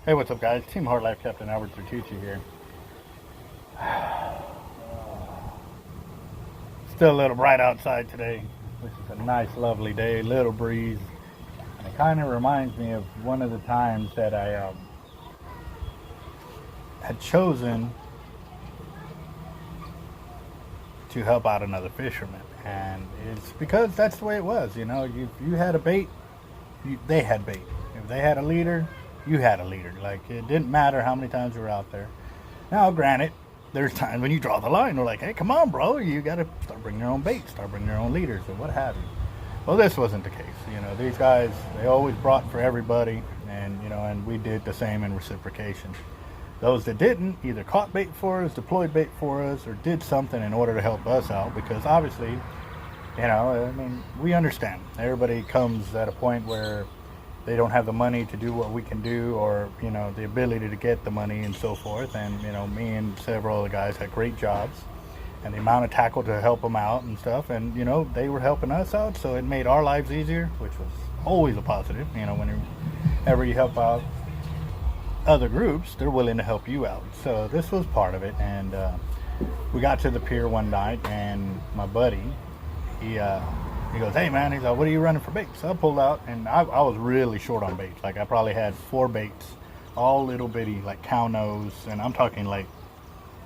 Hey, what's up, guys? Team Hard Life Captain Albert Zertuche here. Still a little bright outside today. This is a nice, lovely day, little breeze. And it kind of reminds me of one of the times that I had chosen to help out another fisherman. And it's because that's the way it was. You know, you had a bait, they had bait. If they had a leader, you had a leader. Like, it didn't matter how many times you were out there. Now, granted, there's times when you draw the line. We're like, hey, come on, bro. You got to start bringing your own bait, start bringing your own leaders, or what have you. Well, this wasn't the case. You know, these guys, they always brought for everybody, and, you know, and we did the same in reciprocation. Those that didn't either caught bait for us, deployed bait for us, or did something in order to help us out, because obviously, you know, I mean, we understand. Everybody comes at a point where they don't have the money to do what we can do, or, you know, the ability to get the money and so forth. And, you know, me and several other guys had great jobs, and the amount of tackle to help them out and stuff, and, you know, they were helping us out, so it made our lives easier, which was always a positive. You know, whenever you help out other groups, they're willing to help you out. So this was part of it. And we got to the pier one night, and my buddy, he goes, hey man, he's like, what are you running for baits? So I pulled out, and I was really short on baits. Like, I probably had 4 baits, all little bitty, like cow nose, and I'm talking like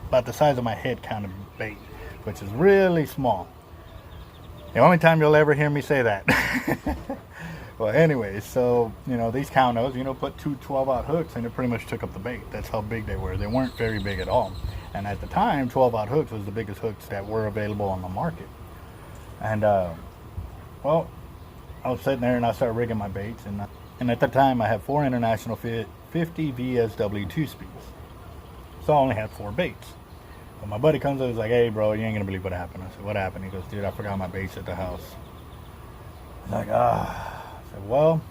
about the size of my head kind of bait, which is really small. The only time you'll ever hear me say that. Well, anyways, so, you know, these cow nose, you know, put 2 12-aught hooks, and it pretty much took up the bait. That's how big they were. They weren't very big at all. And at the time, 12-aught hooks was the biggest hooks that were available on the market. And well, I was sitting there and I started rigging my baits, and at the time I had 4 international 50 VSW 2-speeds. So I only had 4 baits. But my buddy comes up and is like, hey bro, you ain't gonna believe what happened. I said, what happened? He goes, dude, I forgot my baits at the house. I was like, I said, well,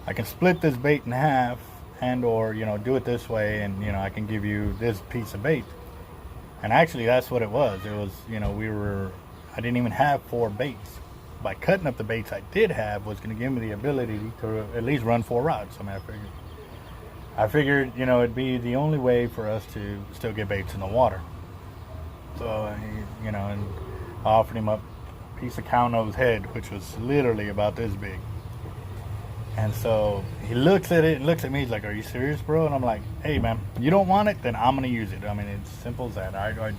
I can split this bait in half, and or, you know, do it this way, and, you know, I can give you this piece of bait. And actually that's what it was. It was, you know, I didn't even have 4 baits. By cutting up the baits I did have was going to give me the ability to at least run 4 rods. I mean, I figured, you know, it'd be the only way for us to still get baits in the water. So, you know, and I offered him up a piece of cow nose head, which was literally about this big. And so he looks at it and looks at me. He's like, are you serious, bro? And I'm like, hey, man, you don't want it, then I'm going to use it. I mean, it's simple as that. I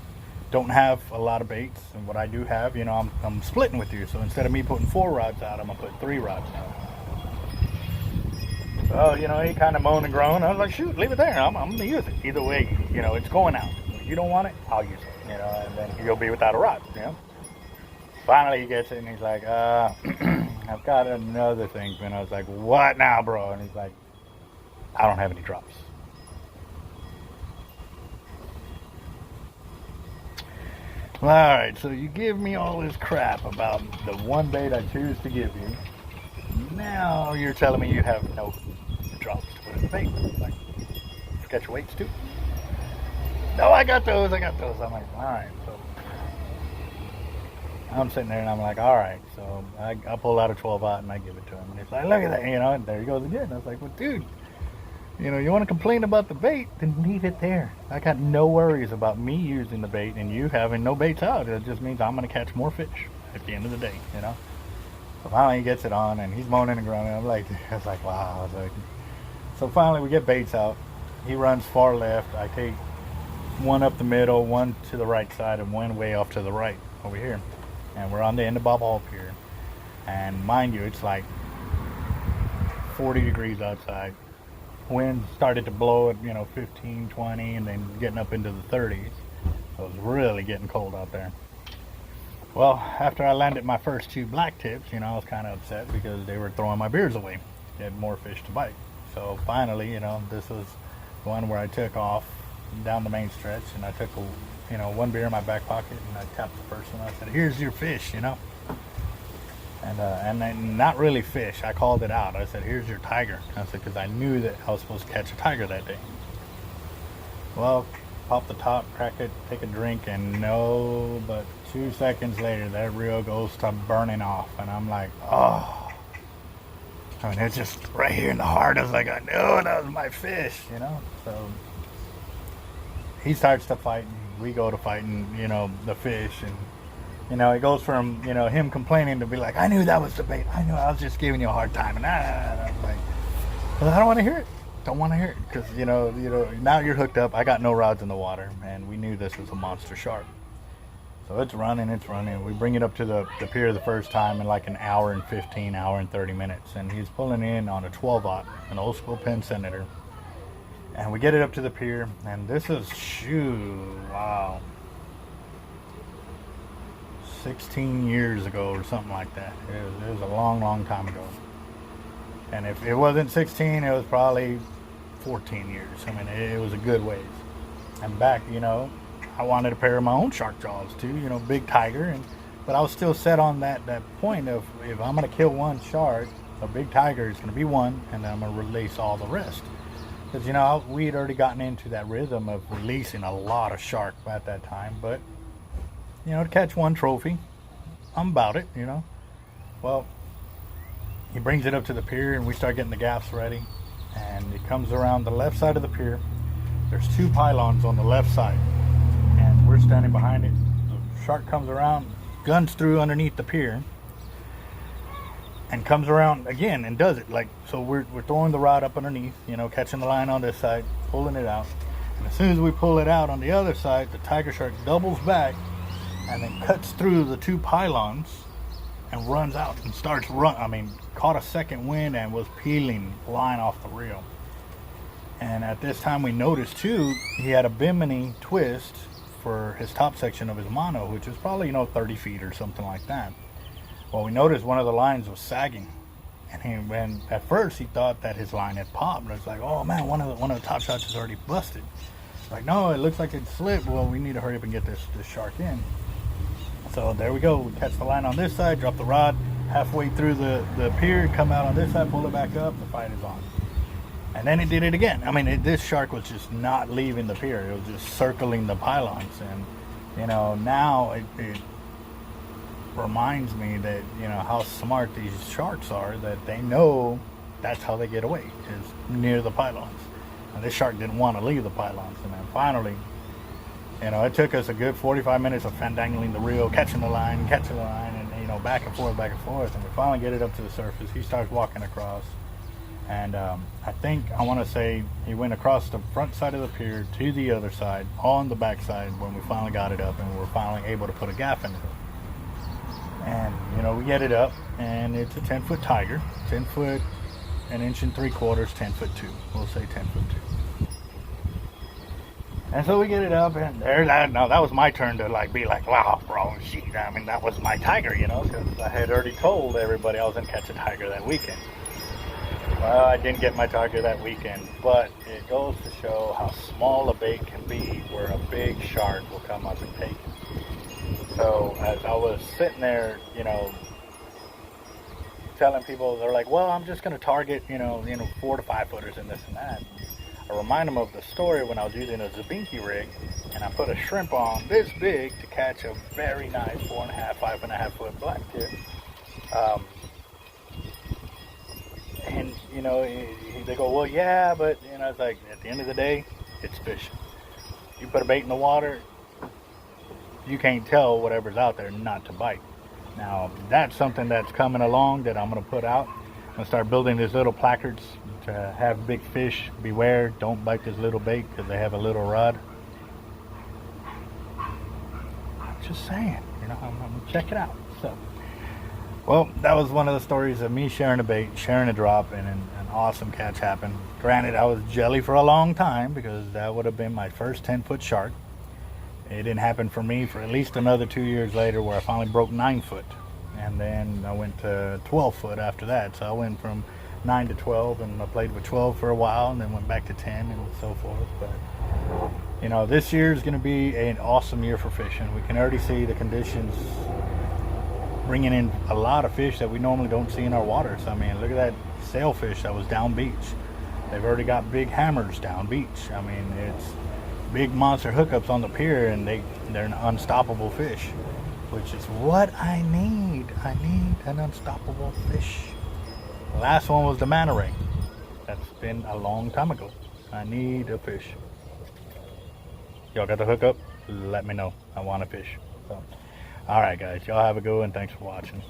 don't have a lot of baits, and what I do have, you know, I'm splitting with you. So instead of me putting 4 rods out, I'm going to put 3 rods out. So, you know, he kind of moaned and groaned. I was like, shoot, leave it there. I'm going to use it. Either way, you know, it's going out. If you don't want it, I'll use it, you know, and then you'll be without a rod, you know. Finally, he gets it, and he's like, I've got another thing. And I was like, what now, bro? And he's like, I don't have any drops. Well, all right, so you give me all this crap about the one bait I choose to give you. Now you're telling me you have no drops to put in the bait. Like, forget your weights too. No, I got those. I'm like, all right. So I'm sitting there and I'm like, all right. So I pull out a 12-aught and I give it to him. And he's like, look at that, you know, and there he goes again. And I was like, well, dude, you know, you want to complain about the bait, then leave it there. I got no worries about me using the bait and you having no baits out. It just means I'm going to catch more fish at the end of the day, you know. So finally he gets it on, and he's moaning and groaning. I was like, wow. I was like, so finally we get baits out. He runs far left. I take one up the middle, one to the right side, and one way off to the right over here. And we're on the end of Bob Hall Pier. And mind you, it's like 40 degrees outside. Wind started to blow at, you know, 15, 20, and then getting up into the 30s. So it was really getting cold out there. Well, after I landed my first 2 black tips, you know, I was kind of upset because they were throwing my beers away. They had more fish to bite. So finally, you know, this was one where I took off down the main stretch, and I took you know, 1 beer in my back pocket, and I tapped the first one. I said, here's your fish, you know. And then not really fish. I called it out. I said, here's your tiger. I said, because I knew that I was supposed to catch a tiger that day. Well, pop the top, crack it, take a drink, and no, but 2 seconds later, that reel goes to burning off. And I'm like, oh. I mean, it's just right here in the heart. I was like, I knew that was my fish, you know. So he starts to fight, and we go to fighting, you know, the fish, and you know, it goes from, you know, him complaining to be like, I knew that was the bait. I knew I was just giving you a hard time, and I was like, well, I don't want to hear it. Don't want to hear it because you know, now you're hooked up. I got no rods in the water, and we knew this was a monster shark. So it's running. We bring it up to the pier the first time in like an hour and 15, hour and 30 minutes. And he's pulling in on a 12-aught, an old school Penn Senator. And we get it up to the pier, and this is, wow, 16 years ago or something like that. It was a long, long time ago. And if it wasn't 16, it was probably 14 years. I mean, it was a good ways. And back, you know, I wanted a pair of my own shark jaws too, you know, big tiger, but I was still set on that point of if I'm going to kill one shark, a big tiger is going to be one, and then I'm going to release all the rest. Because, you know, we had already gotten into that rhythm of releasing a lot of shark at that time, but, you know, to catch one trophy, I'm about it, you know. Well, he brings it up to the pier, and we start getting the gaffs ready, and it comes around the left side of the pier. There's 2 pylons on the left side. And we're standing behind it. The shark comes around, guns through underneath the pier, and comes around again and does it. Like, so we're throwing the rod up underneath, you know, catching the line on this side, pulling it out. And as soon as we pull it out on the other side, the tiger shark doubles back and then cuts through the 2 pylons and runs out and starts caught a second wind and was peeling line off the reel. And at this time we noticed too, he had a bimini twist for his top section of his mono, which is probably, you know, 30 feet or something like that. Well, we noticed one of the lines was sagging, and at first he thought that his line had popped. And it's like, oh man, one of the top shots is already busted. It's like, no, it looks like it slipped. Well, we need to hurry up and get this shark in. So there we go. We catch the line on this side, drop the rod halfway through the pier, come out on this side, pull it back up. The fight is on. And then it did it again. I mean, this shark was just not leaving the pier. It was just circling the pylons. And, you know, now it reminds me that, you know, how smart these sharks are, that they know that's how they get away, is near the pylons. And this shark didn't want to leave the pylons. And then finally, you know, it took us a good 45 minutes of fandangling the reel, catching the line, and, you know, back and forth. And we finally get it up to the surface. He starts walking across. And I want to say he went across the front side of the pier to the other side, on the back side, when we finally got it up and we were finally able to put a gaff in it. And, you know, we get it up, and it's a 10-foot tiger, 10 foot, 1 3/4 inches, 10 foot 2. We'll say 10 foot 2. And so we get it up, and now that was my turn to be like, wow, bro, shit. I mean, that was my tiger, you know, because I had already told everybody I was going to catch a tiger that weekend. Well, I didn't get my tiger that weekend, but it goes to show how small a bait can be where a big shark will come up and take it. So as I was sitting there, you know, telling people, they're like, well, I'm just going to target, you know, 4 to 5 footers and this and that. I remind them of the story when I was using a Zabinki rig, and I put a shrimp on this big to catch a very nice 4.5, 5.5 foot black tip. And, you know, they go, well, yeah, but, you know, it's like, at the end of the day, it's fishing. You put a bait in the water, you can't tell whatever's out there not to bite. Now, that's something that's coming along that I'm going to put out. I'm going to start building these little placards to have big fish, beware, don't bite this little bait because they have a little rod. I'm just saying, you know, I'm going to check it out. So. Well, that was one of the stories of me sharing a bait, sharing a drop, and an awesome catch happened. Granted, I was jelly for a long time because that would have been my first 10-foot shark. It didn't happen for me for at least another 2 years later where I finally broke 9 foot. And then I went to 12 foot after that. So I went from 9 to 12, and I played with 12 for a while, and then went back to 10 and so forth. But, you know, this year is going to be an awesome year for fishing. We can already see the conditions bringing in a lot of fish that we normally don't see in our waters. I mean, look at that sailfish that was down beach. They've already got big hammers down beach. I mean, it's big monster hookups on the pier, and they're an unstoppable fish, which is what I need. I need an unstoppable fish. The last one was the manta ray. That's been a long time ago. I need a fish. Y'all got the hookup? Let me know. I want a fish. So, all right, guys. Y'all have a good one. Thanks for watching.